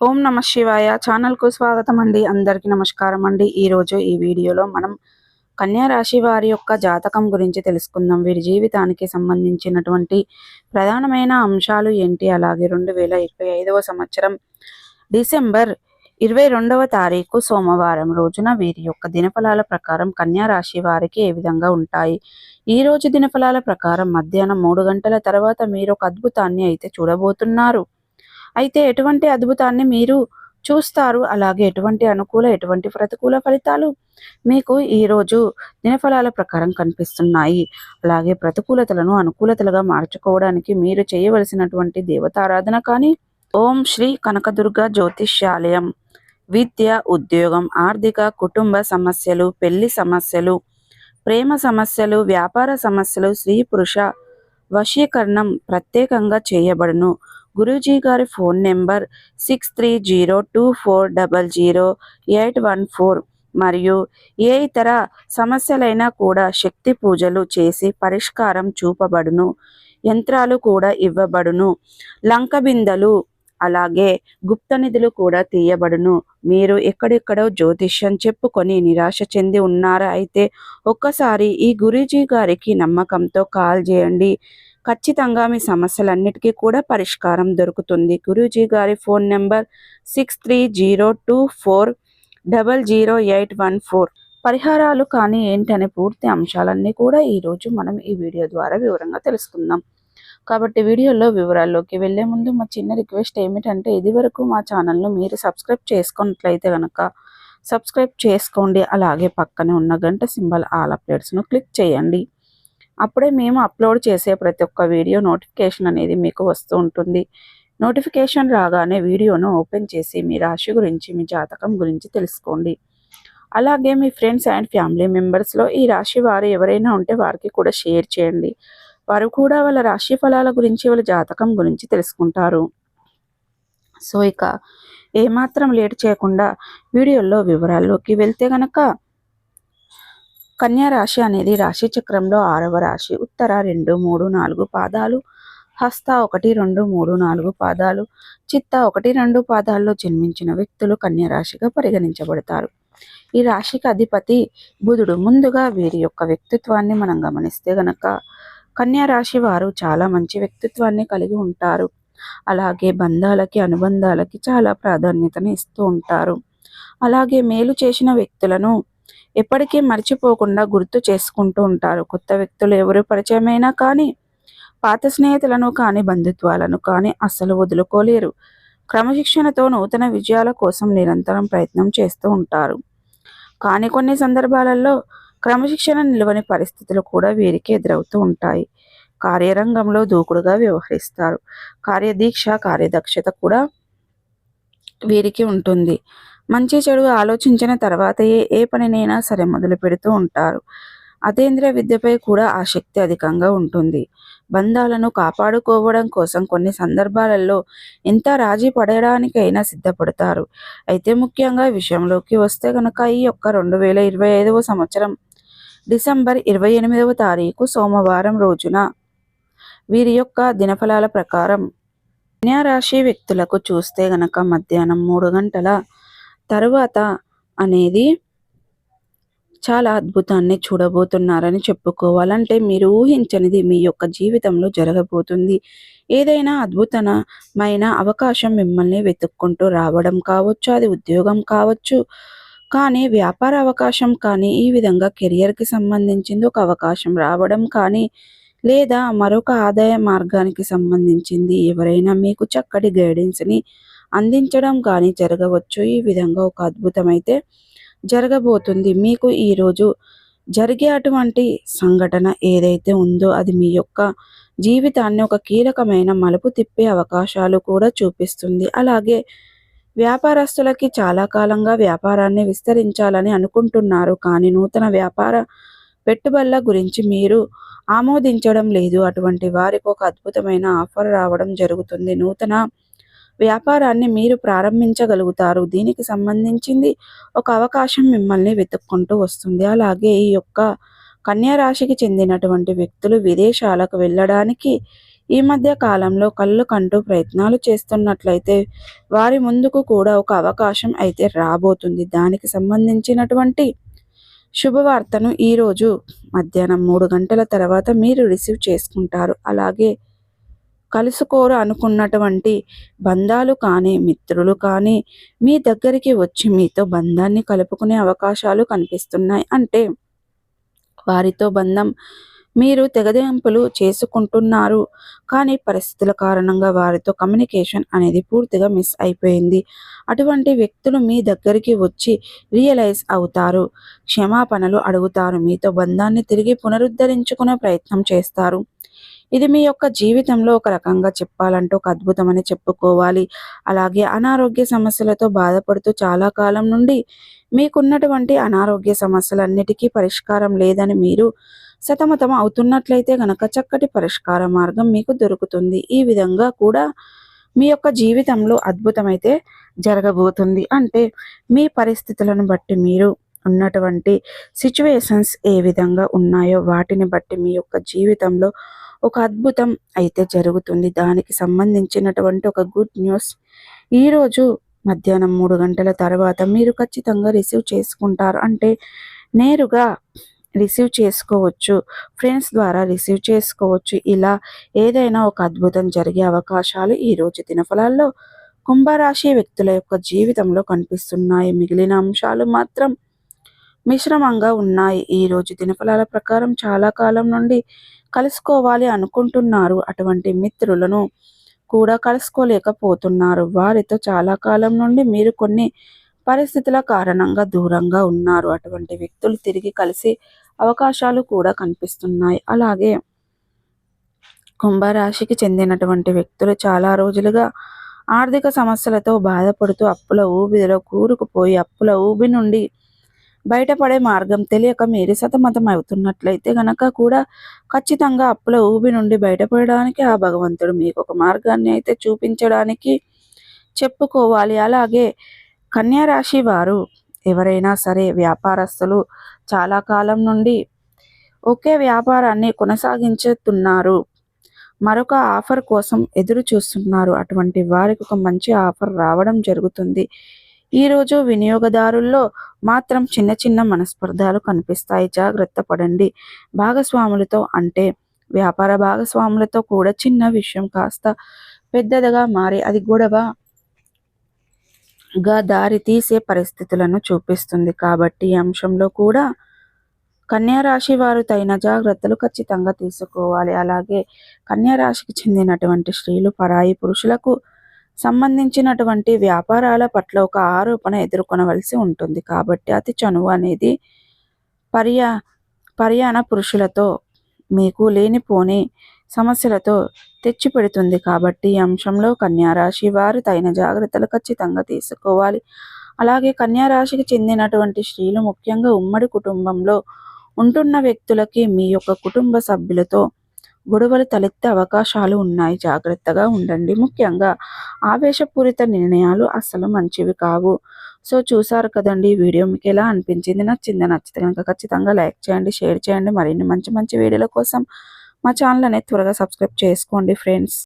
ఓం నమ శివాయ ఛానల్కు స్వాగతం అండి. అందరికీ నమస్కారం అండి. ఈరోజు ఈ వీడియోలో మనం కన్యా రాశి వారి యొక్క జాతకం గురించి తెలుసుకుందాం. వీరి జీవితానికి సంబంధించినటువంటి ప్రధానమైన అంశాలు ఏంటి, అలాగే 2025వ సంవత్సరం డిసెంబర్ 22వ తారీఖు సోమవారం రోజున వీరి యొక్క దినఫలాల ప్రకారం కన్యా రాశి వారికి ఏ విధంగా ఉంటాయి. ఈ రోజు దినఫలాల ప్రకారం మధ్యాహ్నం 3 గంటల తర్వాత మీరు ఒక అద్భుతాన్ని అయితే చూడబోతున్నారు. అయితే ఎటువంటి అద్భుతాన్ని మీరు చూస్తారు, అలాగే ఎటువంటి అనుకూల ఎటువంటి ప్రతికూల ఫలితాలు మీకు ఈరోజు దినఫలాల ప్రకారం కనిపిస్తున్నాయి. అలాగే ప్రతికూలతలను అనుకూలతలుగా మార్చుకోవడానికి మీరు చేయవలసినటువంటి దేవతారాధన కానీ ఓం శ్రీ కనకదుర్గ జ్యోతిష్యాలయం. విద్య, ఉద్యోగం, ఆర్థిక, కుటుంబ సమస్యలు, పెళ్లి సమస్యలు, ప్రేమ సమస్యలు, వ్యాపార సమస్యలు, స్త్రీ పురుష వశీకరణం ప్రత్యేకంగా చేయబడును. గురూజీ గారి ఫోన్ నెంబర్ 6302400814 మరియు ఏ ఇతర సమస్యలైనా కూడా శక్తి పూజలు చేసి పరిష్కారం చూపబడును. యంత్రాలు కూడా ఇవ్వబడును. లంకబిందలు అలాగే గుప్త నిధులు కూడా తీయబడును. మీరు ఎక్కడెక్కడో జ్యోతిష్యం చెప్పుకొని నిరాశ చెంది ఉన్నారా? అయితే ఒక్కసారి ఈ గురూజీ గారికి నమ్మకంతో కాల్ చేయండి. ఖచ్చితంగా మీ సమస్యలన్నిటికీ కూడా పరిష్కారం దొరుకుతుంది. గురూజీ గారి ఫోన్ నెంబర్ 6302400814. పరిహారాలు కానీ ఏంటనే పూర్తి అంశాలన్నీ కూడా ఈరోజు మనం ఈ వీడియో ద్వారా వివరంగా తెలుసుకుందాం. కాబట్టి వీడియోలో వివరాల్లోకి వెళ్లే ముందు మా చిన్న రిక్వెస్ట్ ఏమిటంటే, ఇది వరకు మా ఛానల్ను మీరు సబ్స్క్రైబ్ చేసుకున్నట్లయితే కనుక సబ్స్క్రైబ్ చేసుకోండి. అలాగే పక్కనే ఉన్న గంట సింబల్ ఆల్ అప్డేట్స్ను క్లిక్ చేయండి. అప్పుడే మేము అప్లోడ్ చేసే ప్రతి ఒక్క వీడియో నోటిఫికేషన్ అనేది మీకు వస్తూ ఉంటుంది. నోటిఫికేషన్ రాగానే వీడియోను ఓపెన్ చేసి మీ రాశి గురించి, మీ జాతకం గురించి తెలుసుకోండి. అలాగే మీ ఫ్రెండ్స్ అండ్ ఫ్యామిలీ మెంబర్స్లో ఈ రాశి వారు ఎవరైనా ఉంటే వారికి కూడా షేర్ చేయండి. వారు కూడా వాళ్ళ రాశి ఫలాల గురించి, వాళ్ళ జాతకం గురించి తెలుసుకుంటారు. సో ఇక ఏమాత్రం లేట్ చేయకుండా వీడియోలో వివరాల్లోకి వెళ్తే గనక, కన్యా రాశి అనేది రాశి చక్రంలో 6వ రాశి. ఉత్తర 2, 3, 4 పాదాలు, హస్త 1, 2, 3, 4 పాదాలు, చిత్త 1, 2 పాదాల్లో జన్మించిన వ్యక్తులు కన్యా రాశిగా పరిగణించబడతారు. ఈ రాశికి అధిపతి బుధుడు. ముందుగా వీరి యొక్క వ్యక్తిత్వాన్ని మనం గమనిస్తే గనక, కన్యా రాశి వారు చాలా మంచి వ్యక్తిత్వాన్ని కలిగి ఉంటారు. అలాగే బంధాలకి, అనుబంధాలకి చాలా ప్రాధాన్యతను ఇస్తూ ఉంటారు. అలాగే మేలు చేసిన వ్యక్తులను ఎప్పటికీ మర్చిపోకుండా గుర్తు చేసుకుంటూ ఉంటారు. కొత్త వ్యక్తులు ఎవరు పరిచయమైనా కానీ, పాత స్నేహితులను కానీ, బంధుత్వాలను కానీ అస్సలు వదులుకోలేరు. క్రమశిక్షణతో నూతన విజయాల కోసం నిరంతరం ప్రయత్నం చేస్తూ ఉంటారు. కానీ కొన్ని సందర్భాలలో క్రమశిక్షణ నిలవని పరిస్థితులు కూడా వీరికి ఎదురవుతూ ఉంటాయి. కార్యరంగంలో దూకుడుగా వ్యవహరిస్తారు. కార్యదీక్ష, కార్యదక్షత కూడా వీరికి ఉంటుంది. మంచి చెడు ఆలోచించిన తర్వాత ఏ పనినైనా సరే మొదలు పెడుతూ ఉంటారు. అతీంద్రియ విద్యపై కూడా ఆసక్తి అధికంగా ఉంటుంది. బంధాలను కాపాడుకోవడం కోసం కొన్ని సందర్భాలలో ఎంత రాజీ పడడానికైనా సిద్ధపడతారు. అయితే ముఖ్యంగా విషయంలోకి వస్తే కనుక, ఈ యొక్క 2025వ సంవత్సరం డిసెంబర్ 28వ తారీఖు సోమవారం రోజున వీరి యొక్క దినఫలాల ప్రకారం కన్యా రాశి వ్యక్తులకు చూస్తే గనక, మధ్యాహ్నం 3 గంటల తరువాత అనేది చాలా అద్భుతాన్ని చూడబోతున్నారని చెప్పుకోవాలంటే, మీరు ఊహించనిది మీ యొక్క జీవితంలో జరగబోతుంది. ఏదైనా అద్భుతమైన అవకాశం మిమ్మల్ని వెతుక్కుంటూ రావడం కావచ్చు, అది ఉద్యోగం కావచ్చు, కానీ వ్యాపార అవకాశం కానీ, ఈ విధంగా కెరియర్కి సంబంధించింది ఒక అవకాశం రావడం కానీ, లేదా మరొక ఆదాయ మార్గానికి సంబంధించింది ఎవరైనా మీకు చక్కటి గైడెన్స్ని అందించడం కానీ జరగవచ్చు. ఈ విధంగా ఒక అద్భుతమైతే జరగబోతుంది. మీకు ఈరోజు జరిగే అటువంటి సంఘటన ఏదైతే ఉందో, అది మీ యొక్క జీవితాన్ని ఒక కీలకమైన మలుపు తిప్పే అవకాశాలు కూడా చూపిస్తుంది. అలాగే వ్యాపారస్తులకి చాలా కాలంగా వ్యాపారాన్ని విస్తరించాలని అనుకుంటున్నారు, కానీ నూతన వ్యాపార పెట్టుబడుల గురించి మీరు ఆమోదించడం లేదు. అటువంటి వారికి ఒక అద్భుతమైన ఆఫర్ రావడం జరుగుతుంది. నూతన వ్యాపారాన్ని మీరు ప్రారంభించగలుగుతారు. దీనికి సంబంధించింది ఒక అవకాశం మిమ్మల్ని వెతుక్కుంటూ వస్తుంది. అలాగే ఈ యొక్క కన్యా రాశికి చెందినటువంటి వ్యక్తులు విదేశాలకు వెళ్ళడానికి ఈ మధ్య కాలంలో కళ్ళు కంటూ ప్రయత్నాలు చేస్తున్నట్లయితే వారి ముందుకు కూడా ఒక అవకాశం అయితే రాబోతుంది. దానికి సంబంధించినటువంటి శుభవార్తను ఈరోజు మధ్యాహ్నం 3 గంటల తర్వాత మీరు రిసీవ్ చేసుకుంటారు. అలాగే కలుసుకోరు అనుకున్నటువంటి బంధాలు కానీ, మిత్రులు కానీ మీ దగ్గరికి వచ్చి మీతో బంధాన్ని కలుపుకునే అవకాశాలు కనిపిస్తున్నాయి. అంటే వారితో బంధం మీరు తెగదెంపులు చేసుకుంటున్నారు. కానీ పరిస్థితుల కారణంగా వారితో కమ్యూనికేషన్ అనేది పూర్తిగా మిస్ అయిపోయింది. అటువంటి వ్యక్తులు మీ దగ్గరికి వచ్చి రియలైజ్ అవుతారు. క్షమాపణలు అడుగుతారు. మీతో బంధాన్ని తిరిగి పునరుద్ధరించుకునే ప్రయత్నం చేస్తారు. ఇది మీ యొక్క జీవితంలో ఒక రకంగా చెప్పాలంటే ఒక అద్భుతమని చెప్పుకోవాలి. అలాగే అనారోగ్య సమస్యలతో బాధపడుతూ చాలా కాలం నుండి మీకున్నటువంటి అనారోగ్య సమస్యలన్నిటికీ పరిష్కారం లేదని మీరు సతమతం అవుతున్నట్లయితే గనక చక్కటి పరిష్కార మార్గం మీకు దొరుకుతుంది. ఈ విధంగా కూడా మీ యొక్క జీవితంలో అద్భుతమైతే జరగబోతుంది. అంటే మీ పరిస్థితులను బట్టి మీరు ఉన్నటువంటి సిచ్యువేషన్స్ ఏ విధంగా ఉన్నాయో వాటిని బట్టి మీ యొక్క జీవితంలో ఒక అద్భుతం అయితే జరుగుతుంది. దానికి సంబంధించినటువంటి ఒక గుడ్ న్యూస్ ఈరోజు మధ్యాహ్నం 3 గంటల తర్వాత మీరు ఖచ్చితంగా రిసీవ్ చేసుకుంటారు. అంటే నేరుగా రిసీవ్ చేసుకోవచ్చు, ఫ్రెండ్స్ ద్వారా రిసీవ్ చేసుకోవచ్చు. ఇలా ఏదైనా ఒక అద్భుతం జరిగే అవకాశాలు ఈరోజు దినఫలాల్లో కుంభరాశి వ్యక్తుల యొక్క జీవితంలో కనిపిస్తున్నాయి. మిగిలిన అంశాలు మాత్రం మిశ్రమంగా ఉన్నాయి. ఈరోజు దినఫలాల ప్రకారం చాలా కాలం నుండి కలుసుకోవాలి అనుకుంటున్నారు. అటువంటి మిత్రులను కూడా కలుసుకోలేకపోతున్నారు. వారితో చాలా కాలం నుండి మీరు కొన్ని పరిస్థితుల కారణంగా దూరంగా ఉన్నారు. అటువంటి వ్యక్తులు తిరిగి కలిసి అవకాశాలు కూడా కనిపిస్తున్నాయి. అలాగే కుంభరాశికి చెందినటువంటి వ్యక్తులు చాలా రోజులుగా ఆర్థిక సమస్యలతో బాధపడుతూ అప్పుల ఊబిలో కూరుకుపోయి అప్పుల ఊబి నుండి బయటపడే మార్గం తెలియక మీరు సతమతం అవుతున్నట్లయితే గనక కూడా ఖచ్చితంగా అప్పుల ఊబి నుండి బయటపడడానికి ఆ భగవంతుడు మీకు ఒక మార్గాన్ని అయితే చూపించడానికి చెప్పుకోవాలి. అలాగే కన్యా రాశి వారు ఎవరైనా సరే వ్యాపారస్తులు చాలా కాలం నుండి ఒకే వ్యాపారాన్ని కొనసాగించుతున్నారు, మరొక ఆఫర్ కోసం ఎదురు చూస్తున్నారు. అటువంటి వారికి ఒక మంచి ఆఫర్ రావడం జరుగుతుంది. ఈరోజు వినియోగదారుల్లో మాత్రం చిన్న చిన్న మనస్పర్ధాలు కనిపిస్తాయి. జాగ్రత్త పడండి. భాగస్వాములతో అంటే వ్యాపార భాగస్వాములతో కూడా చిన్న విషయం కాస్త పెద్దదిగా మారి అది గొడవగా దారి తీసే పరిస్థితులను చూపిస్తుంది. కాబట్టి ఈ అంశంలో కూడా కన్యా రాశి వారు తగిన జాగ్రత్తలు ఖచ్చితంగా తీసుకోవాలి. అలాగే కన్యా రాశికి చెందినటువంటి స్త్రీలు పరాయి పురుషులకు సంబంధించినటువంటి వ్యాపారాల పట్ల ఒక ఆరోపణ ఎదుర్కొనవలసి ఉంటుంది. కాబట్టి అతి చనువు అనేది పర్యాణ పురుషులతో మీకు లేనిపోని సమస్యలతో తెచ్చిపెడుతుంది. కాబట్టి ఈ అంశంలో కన్యా రాశి వారు తగిన జాగ్రత్తలు ఖచ్చితంగా తీసుకోవాలి. అలాగే కన్యా రాశికి చెందినటువంటి స్త్రీలు ముఖ్యంగా ఉమ్మడి కుటుంబంలో ఉంటున్న వ్యక్తులకి మీ యొక్క కుటుంబ సభ్యులతో గొడవలు తలెత్తే అవకాశాలు ఉన్నాయి. జాగ్రత్తగా ఉండండి. ముఖ్యంగా ఆవేశపూరిత నిర్ణయాలు అస్సలు మంచివి కావు. సో చూసారు కదండి, ఈ వీడియో మీకు ఎలా అనిపించింది? నచ్చితే కనుక ఖచ్చితంగా లైక్ చేయండి, షేర్ చేయండి. మరిన్ని మంచి మంచి వీడియోల కోసం మా ఛానల్ అనేది త్వరగా సబ్స్క్రైబ్ చేసుకోండి ఫ్రెండ్స్.